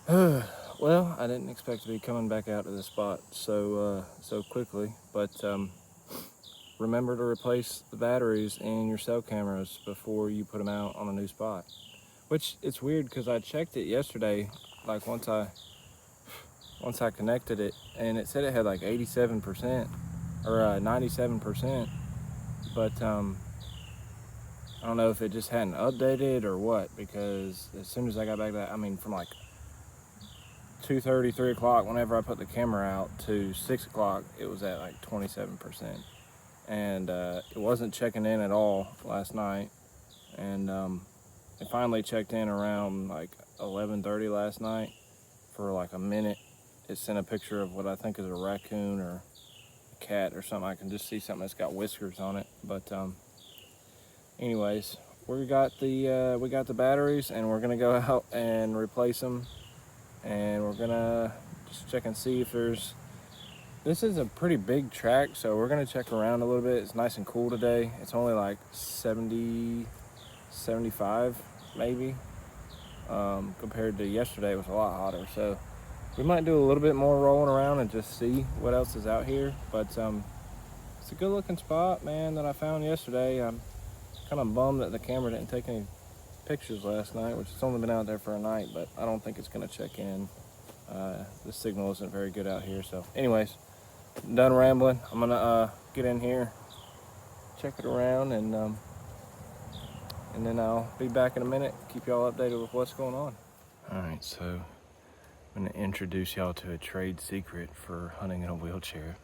Well, I didn't expect to be coming back out to this spot so quickly, but remember to replace the batteries in your cell cameras before you put them out on a new spot. Which it's weird because I checked it yesterday, like once I connected it, and it said it had like 87% or 97%, but I don't know if it just hadn't updated or what, because as soon as I got back to that, I mean, from like 2:30, 3 o'clock, whenever I put the camera out, to 6 o'clock, it was at like 27%. And it wasn't checking in at all last night. And it finally checked in around like 11:30 last night for like a minute. It sent a picture of what I think is a raccoon or a cat or something. I can just see something that's got whiskers on it. But anyways, we got the batteries, and we're gonna go out and replace them, and we're gonna just check and see if there's. This is a pretty big track, so we're gonna check around a little bit. It's nice and cool today. It's only like 70, 75 maybe. Compared to yesterday, it was a lot hotter. So we might do a little bit more rolling around and just see what else is out here. But it's a good looking spot, man, that I found yesterday. I'm kind of bummed that the camera didn't take any pictures last night, which it's only been out there for a night, but I don't think it's gonna check in. The signal isn't very good out here. So anyways, I'm done rambling. I'm gonna get in here, check it around, and then I'll be back in a minute, keep y'all updated with what's going on. All right, so I'm gonna introduce y'all to a trade secret for hunting in a wheelchair.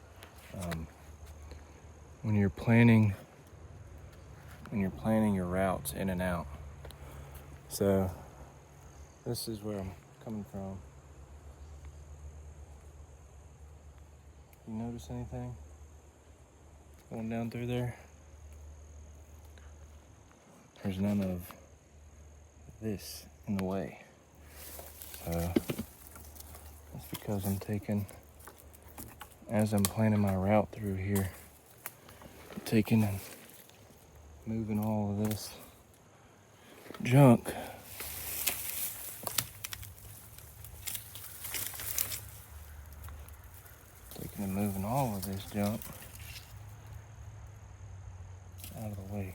When you're planning your routes in and out. So this is where I'm coming from. You notice anything going down through there? There's none of this in the way. So that's because as I'm planning my route through here, I'm taking and moving all of this junk. Taking and moving all of this junk out of the way.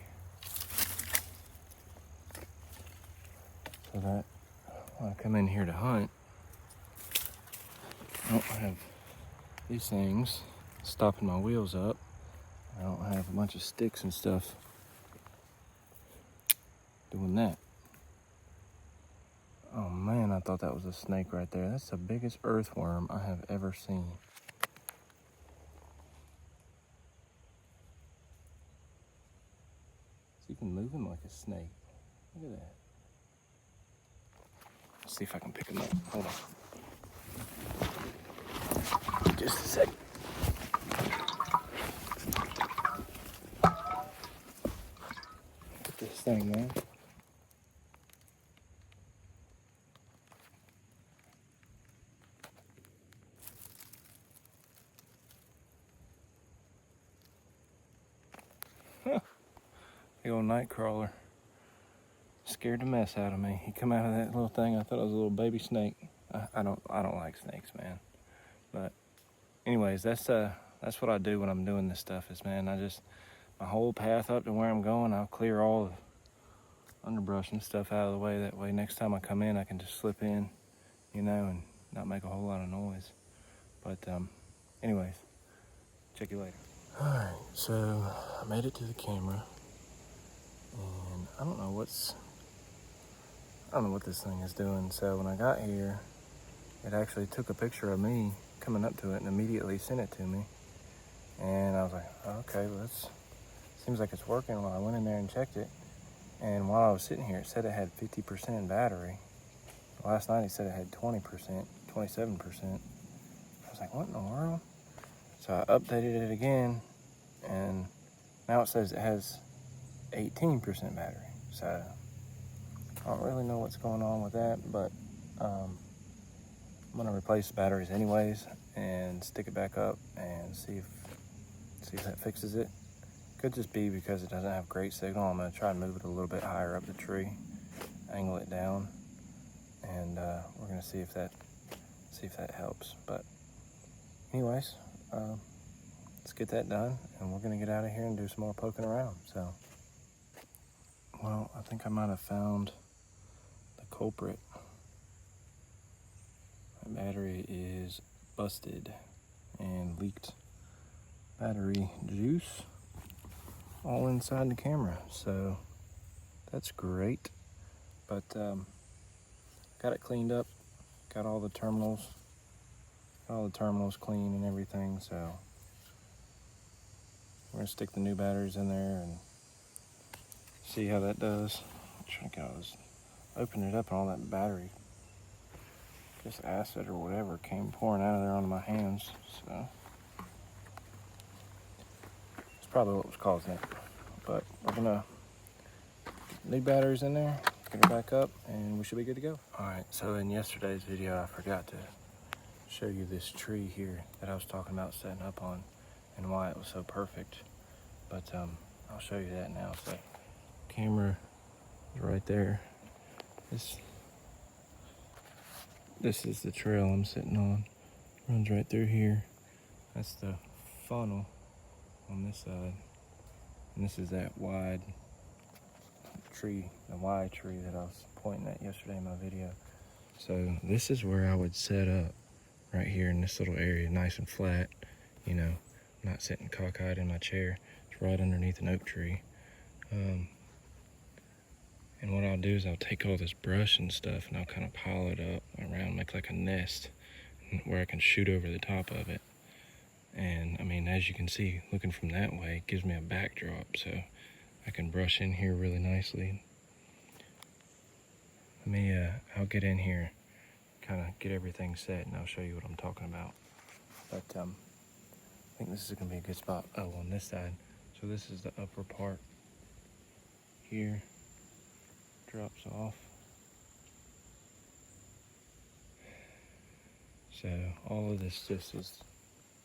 So that when I come in here to hunt, I don't have these things stopping my wheels up. I don't have a bunch of sticks and stuff doing that. Oh man, I thought that was a snake right there. That's the biggest earthworm I have ever seen. It's even moving like a snake. Look at that. Let's see if I can pick him up. Hold on. Just a second. Look at this thing, man. Big old night crawler. Scared the mess out of me. He come out of that little thing. I thought it was a little baby snake. I don't like snakes, man. But anyways, that's what I do when I'm doing this stuff. Is, man, my whole path up to where I'm going, I'll clear all the underbrush and stuff out of the way. That way, next time I come in, I can just slip in, and not make a whole lot of noise. But anyways, check you later. All right, so I made it to the camera, and I don't know what this thing is doing. So when I got here, it actually took a picture of me coming up to it and immediately sent it to me. And I was like, okay, well, seems like it's working. Well, I went in there and checked it, and while I was sitting here, it said it had 50% battery. Last night it said it had 20%, 27%. I was like, what in the world? So I updated it again, and now it says it has 18% battery. So I don't really know what's going on with that, but I'm gonna replace the batteries anyways and stick it back up and see if that fixes it. Could just be because it doesn't have great signal. I'm gonna try and move it a little bit higher up the tree, angle it down, and we're gonna see if that helps. But anyways, let's get that done, and we're gonna get out of here and do some more poking around. So, well, I think I might have found the culprit. My battery is busted and leaked battery juice all inside the camera, so that's great. But got it cleaned up, got all the terminals clean and everything, so we're gonna stick the new batteries in there and see how that does. I'm trying to get all this, open it up, and all that battery, just acid or whatever, came pouring out of there onto my hands, so it's probably what was causing it. But we're gonna get new batteries in there, get her back up, and we should be good to go. All right, so in yesterday's video, I forgot to show you this tree here that I was talking about setting up on and why it was so perfect. But I'll show you that now. So camera is right there. This is the trail I'm sitting on. Runs right through here. That's the funnel on this side. And this is that wide tree, the Y tree that I was pointing at yesterday in my video. So this is where I would set up, right here in this little area, nice and flat, you know, not sitting cockeyed in my chair. It's right underneath an oak tree. And what I'll do is I'll take all this brush and stuff and I'll kind of pile it up around, make like a nest where I can shoot over the top of it. And I mean, as you can see, looking from that way, it gives me a backdrop, so I can brush in here really nicely. I'll get in here, kind of get everything set, and I'll show you what I'm talking about. But I think this is gonna be a good spot. Oh, on this side. So this is the upper part here, drops off. So all of this just is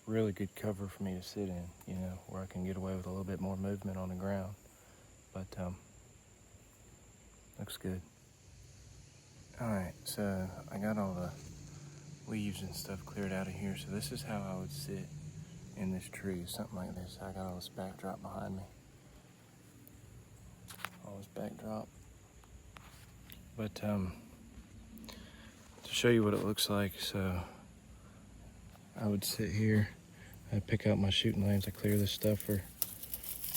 really good cover for me to sit in, you know, where I can get away with a little bit more movement on the ground. But looks good. All right, so I got all the leaves and stuff cleared out of here. So this is how I would sit in this tree, something like this. I got all this backdrop behind me, all this backdrop. But to show you what it looks like, so I would sit here, I pick out my shooting lanes, I clear this stuff where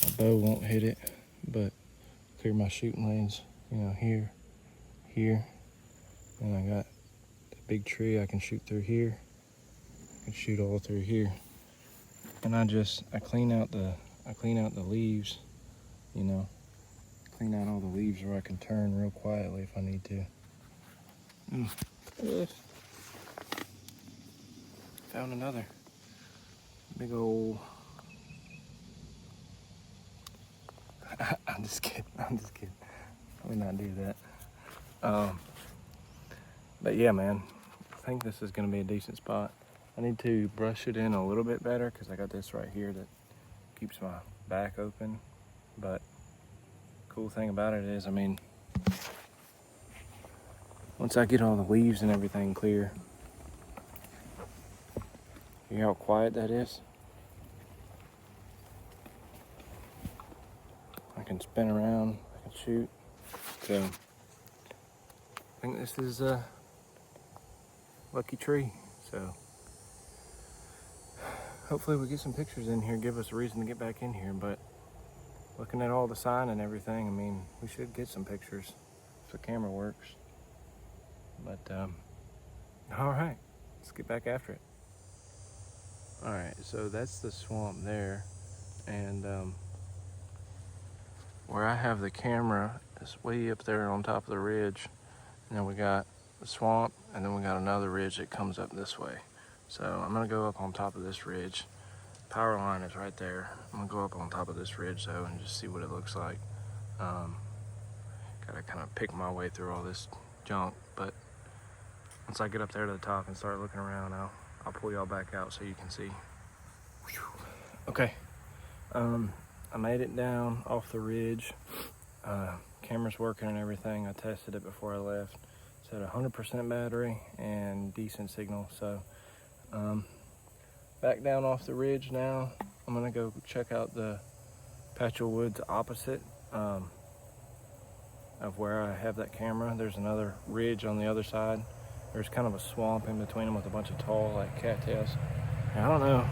my bow won't hit it, but clear my shooting lanes, you know, here, and I got the big tree I can shoot through here, I can shoot all through here, and I clean out the leaves, you know, clean out all the leaves where I can turn real quietly if I need to. Found another big old. I'm just kidding. Probably not do that. But yeah, man, I think this is gonna be a decent spot. I need to brush it in a little bit better because I got this right here that keeps my back open. But cool thing about it is, I mean, once I get all the leaves and everything clear, you hear how quiet that is? I can spin around, I can shoot. So I think this is a lucky tree. So hopefully we get some pictures in here, give us a reason to get back in here. But looking at all the sign and everything, I mean, we should get some pictures if the camera works. But all right, let's get back after it. All right, so that's the swamp there, and where I have the camera is way up there on top of the ridge, and then we got the swamp, and then we got another ridge that comes up this way. So I'm gonna go up on top of this ridge. Power line is right there. I'm gonna go up on top of this ridge though and just see what it looks like. Gotta kind of pick my way through all this junk, but once I get up there to the top and start looking around, I'll pull y'all back out so you can see. Okay, I made it down off the ridge. Camera's working and everything. I tested it before I left. at 100% battery and decent signal. So back down off the ridge now. I'm gonna go check out the patch of woods opposite of where I have that camera. There's another ridge on the other side. There's kind of a swamp in between them with a bunch of tall like cattails. I don't know.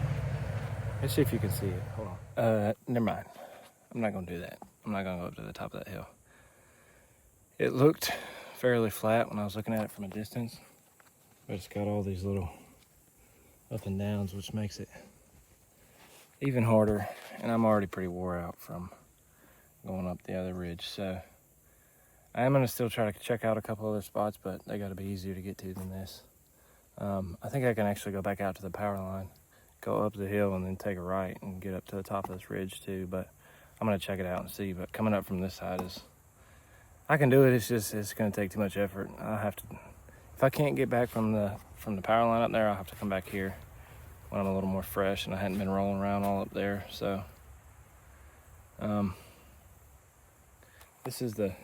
Let's see if you can see it. Hold on. Never mind. I'm not gonna do that. I'm not gonna go up to the top of that hill. It looked fairly flat when I was looking at it from a distance, but it's got all these little up and downs, which makes it even harder. And I'm already pretty wore out from going up the other ridge. So I am gonna still try to check out a couple other spots, but they gotta be easier to get to than this. I think I can actually go back out to the power line, go up the hill and then take a right and get up to the top of this ridge too, but I'm gonna check it out and see. But coming up from this side is, I can do it, it's gonna take too much effort. I'll have to, if I can't get back from the power line up there, I'll have to come back here when I'm a little more fresh and I hadn't been rolling around all up there. So this is the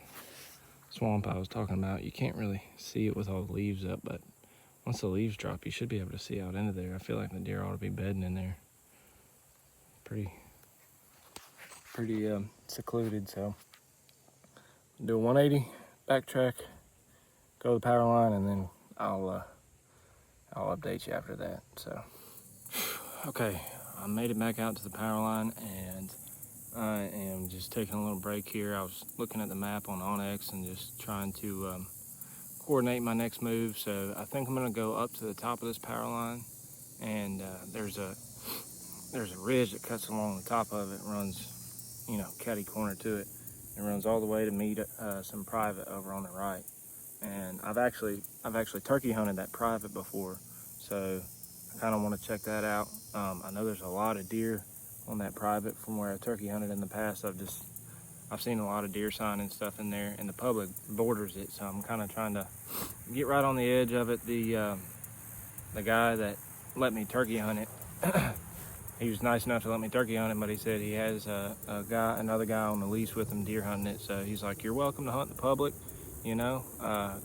swamp I was talking about. You can't really see it with all the leaves up, but once the leaves drop, you should be able to see out into there. I feel like the deer ought to be bedding in there. Pretty secluded. So do a 180, backtrack, go to the power line, and then I'll update you after that. So okay, I made it back out to the power line, and I am just taking a little break here. I was looking at the map on Onyx and just trying to coordinate my next move. So I think I'm gonna go up to the top of this power line, and there's a ridge that cuts along the top of it, runs, you know, catty corner to it, and runs all the way to meet some private over on the right. And I've actually turkey hunted that private before, so I kind of want to check that out. I know there's a lot of deer on that private from where I turkey hunted in the past. I've seen a lot of deer sign and stuff in there, and the public borders it, so I'm kind of trying to get right on the edge of it. The guy that let me turkey hunt it, he was nice enough to let me turkey hunt it, but he said he has another guy on the lease with him deer hunting it. So he's like, you're welcome to hunt the public, you know,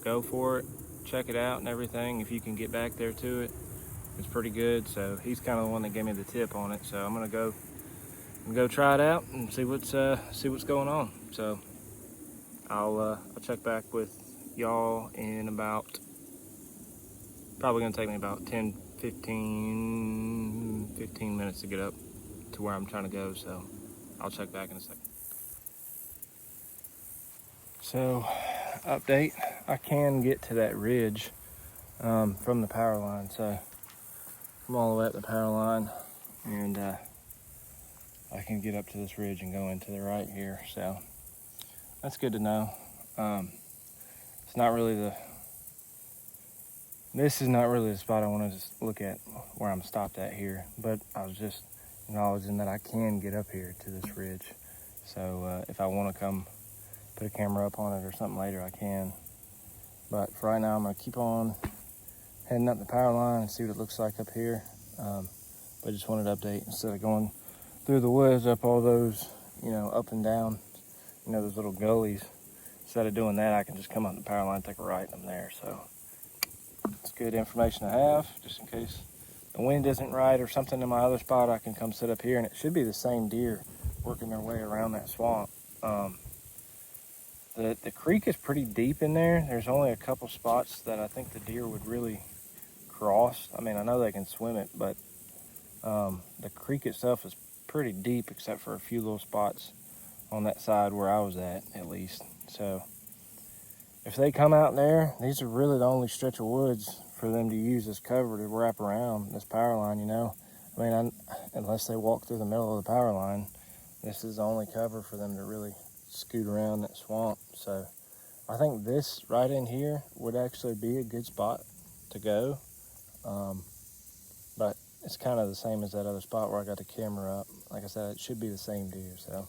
go for it, check it out and everything. If you can get back there to it, it's pretty good. So he's kind of the one that gave me the tip on it. So I'm gonna go try it out and see what's going on. So I'll check back with y'all in about, probably gonna take me about 15 minutes to get up to where I'm trying to go. So I'll check back in a second. So update, I can get to that ridge from the power line. So I'm all the way up the power line, and I can get up to this ridge and go into the right here. So that's good to know. It's not really this is not really the spot I want to look at where I'm stopped at here, but I was just acknowledging that I can get up here to this ridge. So if I want to come put a camera up on it or something later, I can. But for right now, I'm gonna keep on heading up the power line and see what it looks like up here. But just wanted to update, instead of going through the woods up all those, you know, up and down, you know, those little gullies. Instead of doing that, I can just come up the power line, take a right, and I'm there. So it's good information to have, just in case the wind isn't right or something in my other spot. I can come sit up here, and it should be the same deer working their way around that swamp. The creek is pretty deep in there. There's only a couple spots that I think the deer would really cross. I mean, I know they can swim it, but the creek itself is pretty deep, except for a few little spots on that side where I was at least. So if they come out there, these are really the only stretch of woods for them to use as cover to wrap around this power line, you know. I mean, unless they walk through the middle of the power line, this is the only cover for them to really scoot around that swamp. So I think this right in here would actually be a good spot to go. But it's kind of the same as that other spot where I got the camera up. Like I said, it should be the same deer. So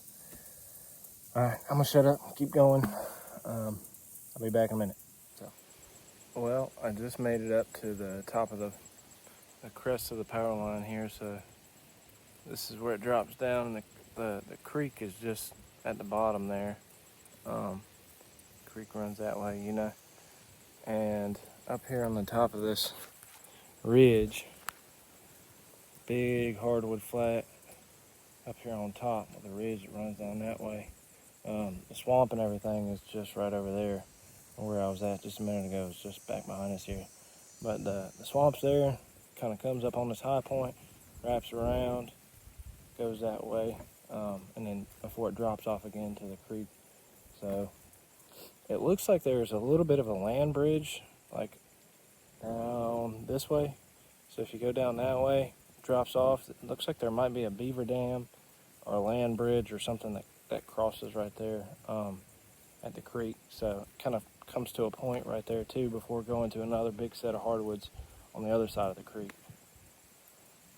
all right, I'm gonna shut up, keep going. I'll be back in a minute. So, well, I just made it up to the top of the crest of the power line here. So this is where it drops down, and the creek is just at the bottom there. Creek runs that way, you know. And up here on the top of this ridge, big hardwood flat up here on top of the ridge that runs down that way. The swamp and everything is just right over there. Where I was at just a minute ago is just back behind us here. But the swamp's there, kind of comes up on this high point, wraps around, goes that way, and then before it drops off again to the creek. So it looks like there's a little bit of a land bridge, like down this way. So if you go down that way, it drops off. It looks like there might be a beaver dam or a land bridge or something that crosses right there at the creek. So it kind of comes to a point right there too before going to another big set of hardwoods on the other side of the creek.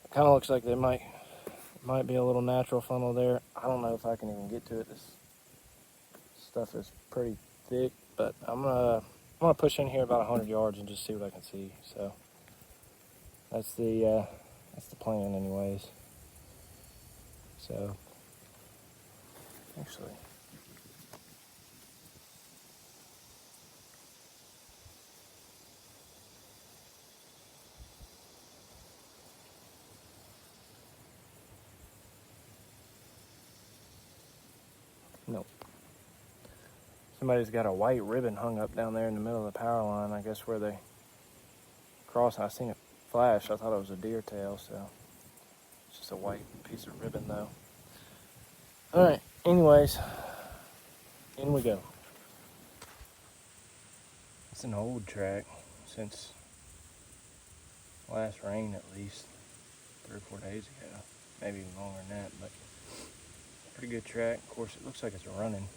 It kind of looks like there might be a little natural funnel there. I don't know if I can even get to it. This stuff is pretty thick, but I'm gonna push in here about 100 yards and just see what I can see. So that's the plan anyways. So actually, nope. Somebody's got a white ribbon hung up down there in the middle of the power line, I guess where they cross. I seen it flash. I thought it was a deer tail, so it's just a white piece of ribbon though. All right, anyways, in we go. It's an old track since last rain, at least 3 or 4 days ago, maybe even longer than that, but pretty good track. Of course, it looks like it's running,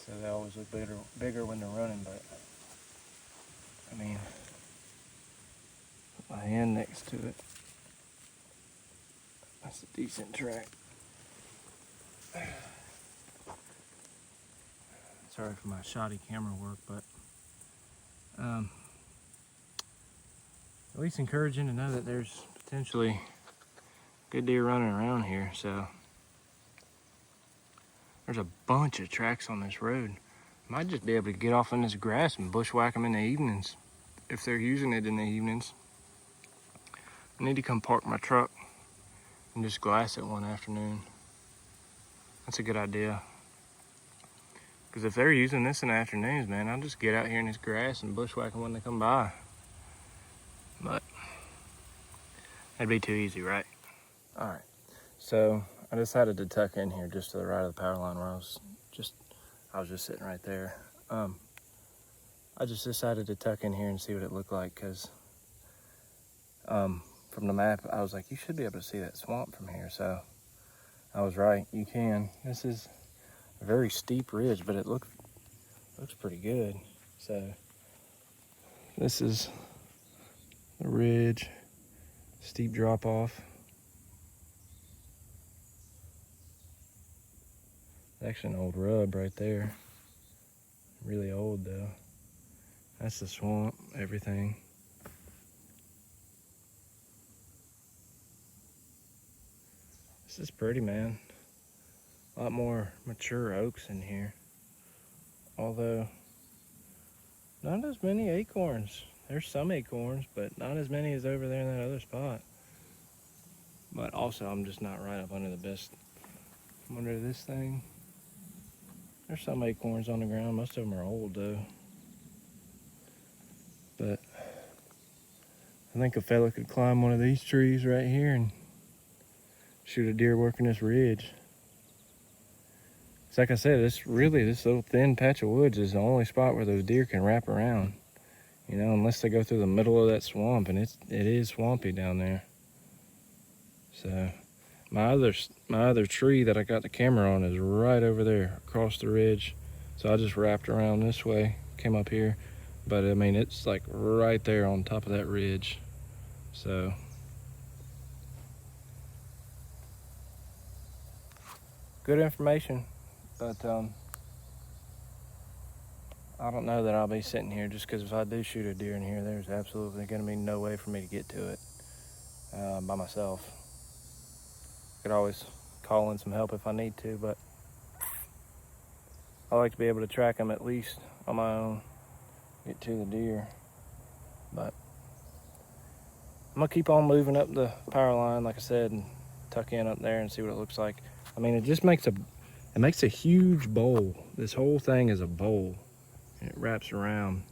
so they always look bigger when they're running, but I mean, put my hand next to it. That's a decent track. Sorry for my shoddy camera work, but at least encouraging to know that there's potentially good deer running around here. So there's a bunch of tracks on this road. Might just be able to get off in this grass and bushwhack them in the evenings if they're using it in the evenings. I need to come park my truck and just glass it one afternoon. That's a good idea. Because if they're using this in the afternoons, man, I'll just get out here in this grass and bushwhack them when they come by. But that'd be too easy, right? All right, so I decided to tuck in here just to the right of the power line where I was just sitting right there. I just decided to tuck in here and see what it looked like, because from the map, I was like, you should be able to see that swamp from here. So I was right, you can. This is a very steep ridge, but it looks pretty good. So this is the ridge, steep drop off. It's actually an old rub right there. Really old though. That's the swamp, everything. This is pretty, man. A lot more mature oaks in here. Although, not as many acorns. There's some acorns, but not as many as over there in that other spot. But also, I'm just not right up under the best. I'm under this thing. There's some acorns on the ground. Most of them are old though. But I think a fella could climb one of these trees right here and shoot a deer working this ridge. It's like I said, this little thin patch of woods is the only spot where those deer can wrap around. You know, unless they go through the middle of that swamp, and it is swampy down there. So my other tree that I got the camera on is right over there across the ridge. So I just wrapped around this way, came up here. But I mean, it's like right there on top of that ridge. So good information, but I don't know that I'll be sitting here, just because if I do shoot a deer in here, there's absolutely going to be no way for me to get to it by myself. Could always call in some help if I need to, but I like to be able to track them at least on my own. get to the deer. But I'm gonna keep on moving up the power line, like I said, and tuck in up there and see what it looks like. I mean, it just makes a huge bowl. This whole thing is a bowl, and it wraps around.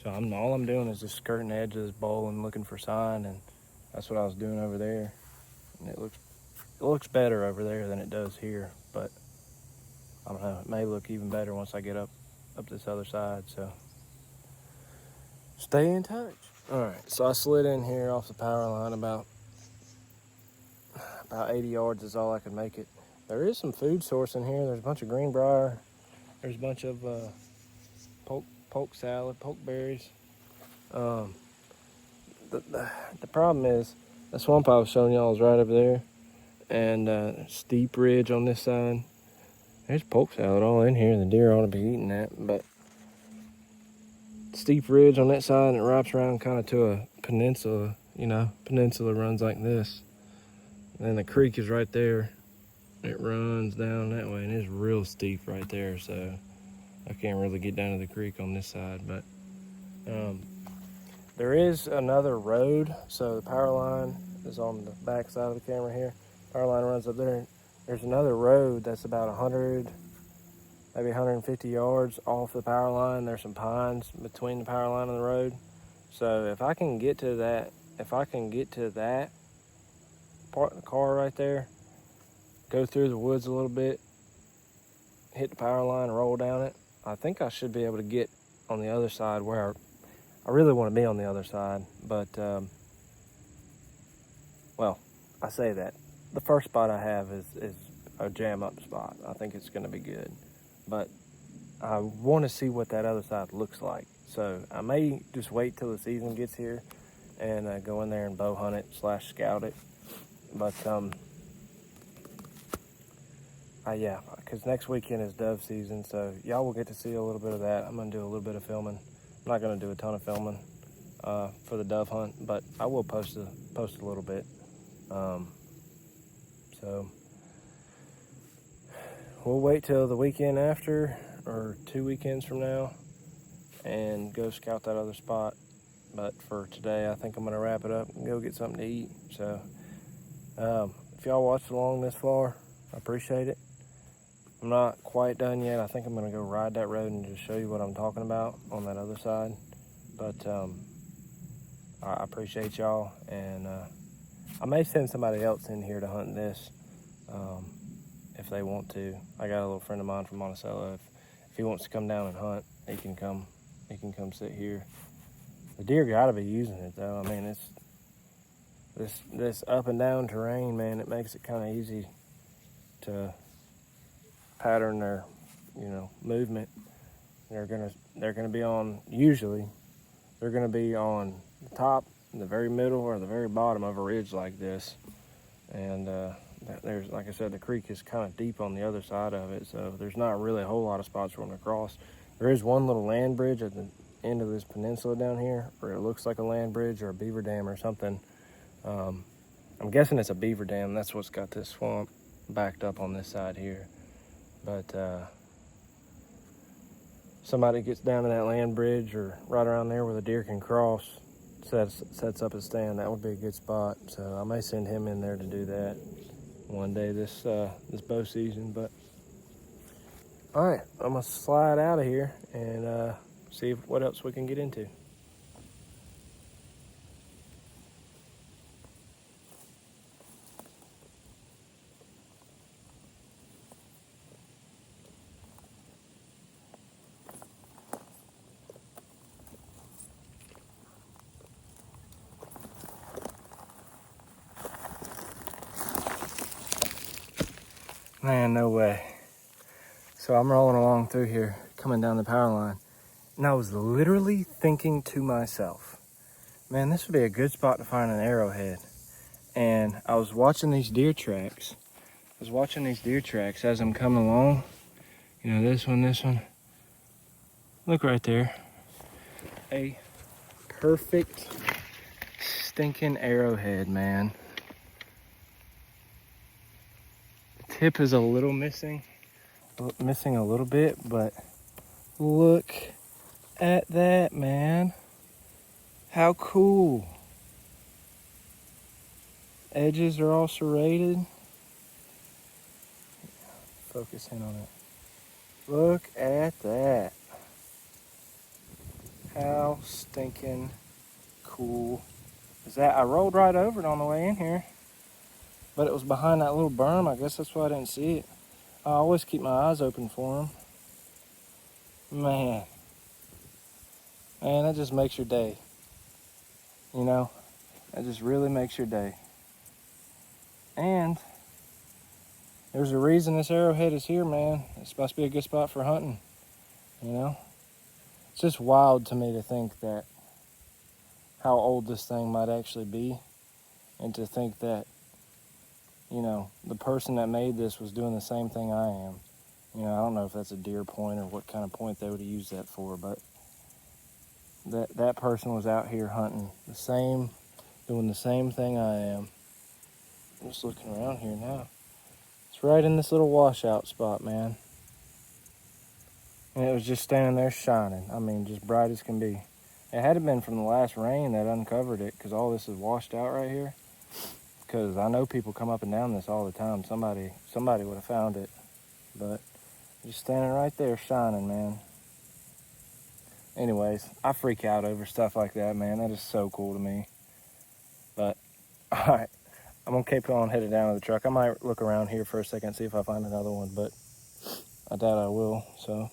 So all I'm doing is just skirting the edge of this bowl and looking for sign, and that's what I was doing over there. And it looks better over there than it does here, but I don't know, it may look even better once I get up this other side. So stay in touch. All right, so I slid in here off the power line about 80 yards is all I could make it. There is some food source in here. There's a bunch of greenbrier. There's a bunch of poke salad, poke berries. The problem is the swamp I was showing y'all is right over there, and steep ridge on this side. There's poke salad all in here. The deer ought to be eating that, but steep ridge on that side, and it wraps around kind of to a peninsula. You know, peninsula runs like this. And then the creek is right there. It runs down that way, and it's real steep right there, so I can't really get down to the creek on this side. But there is another road. So the power line is on the back side of the camera here. Power line runs up there. There's another road that's about 100, maybe 150 yards off the power line. There's some pines between the power line and the road. So if I can get to that part of the car right there, go through the woods a little bit, hit the power line and roll down it, I think I should be able to get on the other side where I really want to be on the other side. But well, I say that the first spot I have is a jam up spot. I think it's going to be good, but I want to see what that other side looks like. So I may just wait till the season gets here and go in there and bow hunt it / scout it. But yeah, because next weekend is dove season, so y'all will get to see a little bit of that. I'm gonna do a little bit of filming. I'm not gonna do a ton of filming for the dove hunt, but I will post a little bit. So we'll wait till the weekend after, or 2 weekends from now, and go scout that other spot. But for today, I think I'm gonna wrap it up and go get something to eat. So if y'all watched along this far, I appreciate it. I'm not quite done yet. I think I'm gonna go ride that road and just show you what I'm talking about on that other side. But I appreciate y'all, and I may send somebody else in here to hunt this if they want to. I got a little friend of mine from Monticello. If he wants to come down and hunt, he can come sit here. The deer gotta be using it though. I mean, it's this up and down terrain, man. It makes it kind of easy to pattern their, movement. They're gonna be on, usually they're gonna be on the top, the very middle, or the very bottom of a ridge like this. And there's, like I said, the creek is kind of deep on the other side of it, so there's not really a whole lot of spots for them to cross. There is one little land bridge at the end of this peninsula down here, where it looks like a land bridge or a beaver dam or something. I'm guessing it's a beaver dam. That's what's got this swamp backed up on this side here. But somebody gets down to that land bridge or right around there where the deer can cross, sets up a stand, that would be a good spot. So I may send him in there to do that one day this bow season. But all right, I'm gonna slide out of here and see what else we can get into. Man, no way. So I'm rolling along through here, coming down the power line, and I was literally thinking to myself, man, this would be a good spot to find an arrowhead. And I was watching these deer tracks. As I'm coming along. This one. Look right there. A perfect stinking arrowhead, man. Tip is a little missing a little bit, but look at that, man. How cool. Edges are all serrated. Focus in on it. Look at that. How stinking cool is that? I rolled right over it on the way in here, but it was behind that little berm. I guess that's why I didn't see it. I always keep my eyes open for them. Man, that just makes your day. You know, that just really makes your day. And there's a reason this arrowhead is here, man. It's must be a good spot for hunting, you know? It's just wild to me to think that how old this thing might actually be, and to think that, you know, the person that made this was doing the same thing I am. You know, I don't know if that's a deer point or what kind of point they would have used that for, but that person was out here hunting doing the same thing I am. I'm just looking around here now. It's right in this little washout spot, man. And it was just standing there shining. I mean, just bright as can be. It had been from the last rain that uncovered it, because all this is washed out right here. Because I know people come up and down this all the time. Somebody would have found it. But just standing right there shining, man. Anyways, I freak out over stuff like that, man. That is so cool to me. But, alright, I'm going to keep on headed down to the truck. I might look around here for a second, see if I find another one, but I doubt I will, so.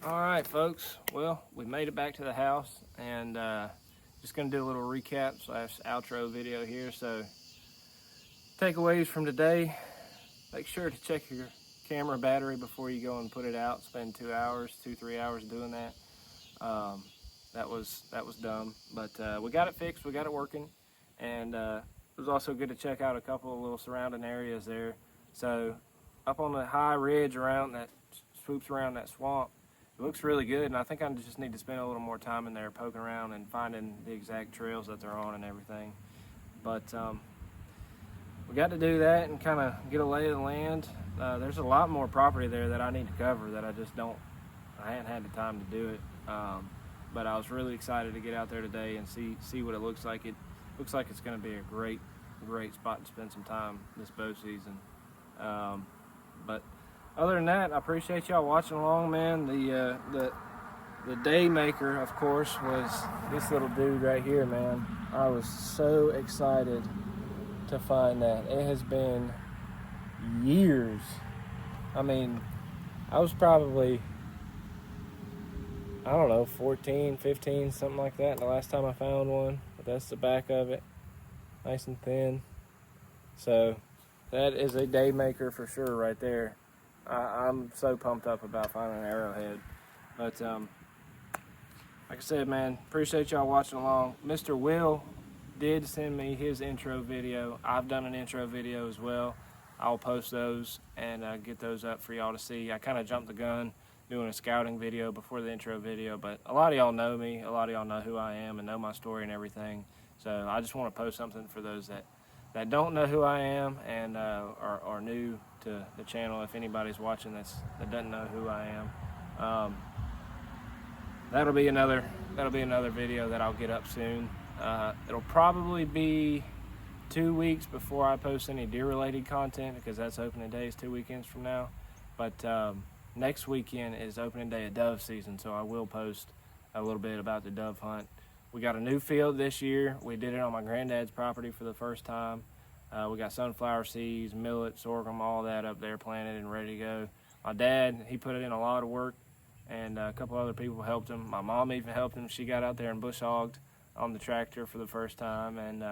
Alright, folks. Well, we made it back to the house, and just going to do a little recap / outro video here. So, takeaways from today: make sure to check your camera battery before you go and put it out. Spend 3 hours doing that. That was dumb, but we got it fixed. We got it working, and it was also good to check out a couple of little surrounding areas there. So up on the high ridge around that swoops around that swamp, it looks really good, and I think I just need to spend a little more time in there poking around and finding the exact trails that they're on and everything. But we got to do that and kind of get a lay of the land. There's a lot more property there that I need to cover that I hadn't had the time to do it. But I was really excited to get out there today and see what it looks like. It looks like it's going to be a great spot to spend some time this bow season. But other than that, I appreciate y'all watching along, man. The day maker, of course, was this little dude right here, man. I was so excited to find that. It has been years. I mean, I was probably, I don't know, 14, 15, something like that the last time I found one. But that's the back of it, nice and thin. So that is a day maker for sure right there. I'm so pumped up about finding an arrowhead. But like I said, man, appreciate y'all watching along. Mr. Will did send me his intro video. I've done an intro video as well. I'll post those and get those up for y'all to see. I kind of jumped the gun doing a scouting video before the intro video, but a lot of y'all know me. A lot of y'all know who I am and know my story and everything. So I just want to post something for those that don't know who I am and are new to the channel. If anybody's watching that doesn't know who I am, that'll be another video that I'll get up soon. It'll probably be 2 weeks before I post any deer related content, because that's opening day is 2 weekends from now. But next weekend is opening day of dove season, so I will post a little bit about the dove hunt. We got a new field this year. We did it on my granddad's property for the first time. We got sunflower seeds, millet, sorghum, all that up there planted and ready to go. My dad, he put in a lot of work, and a couple other people helped him. My mom even helped him. She got out there and bush hogged on the tractor for the first time, and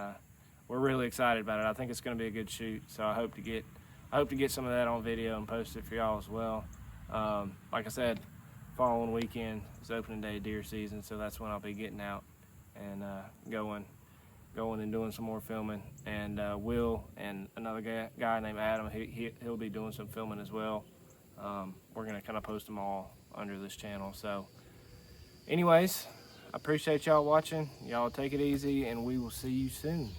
we're really excited about it. I think it's going to be a good shoot, so I hope to get some of that on video and post it for y'all as well. Like I said, following weekend is opening day of deer season, so that's when I'll be getting out and going and doing some more filming. And Will and another guy named Adam, he'll be doing some filming as well. We're going to kind of post them all under this channel. So anyways, I appreciate y'all watching. Y'all take it easy, and we will see you soon.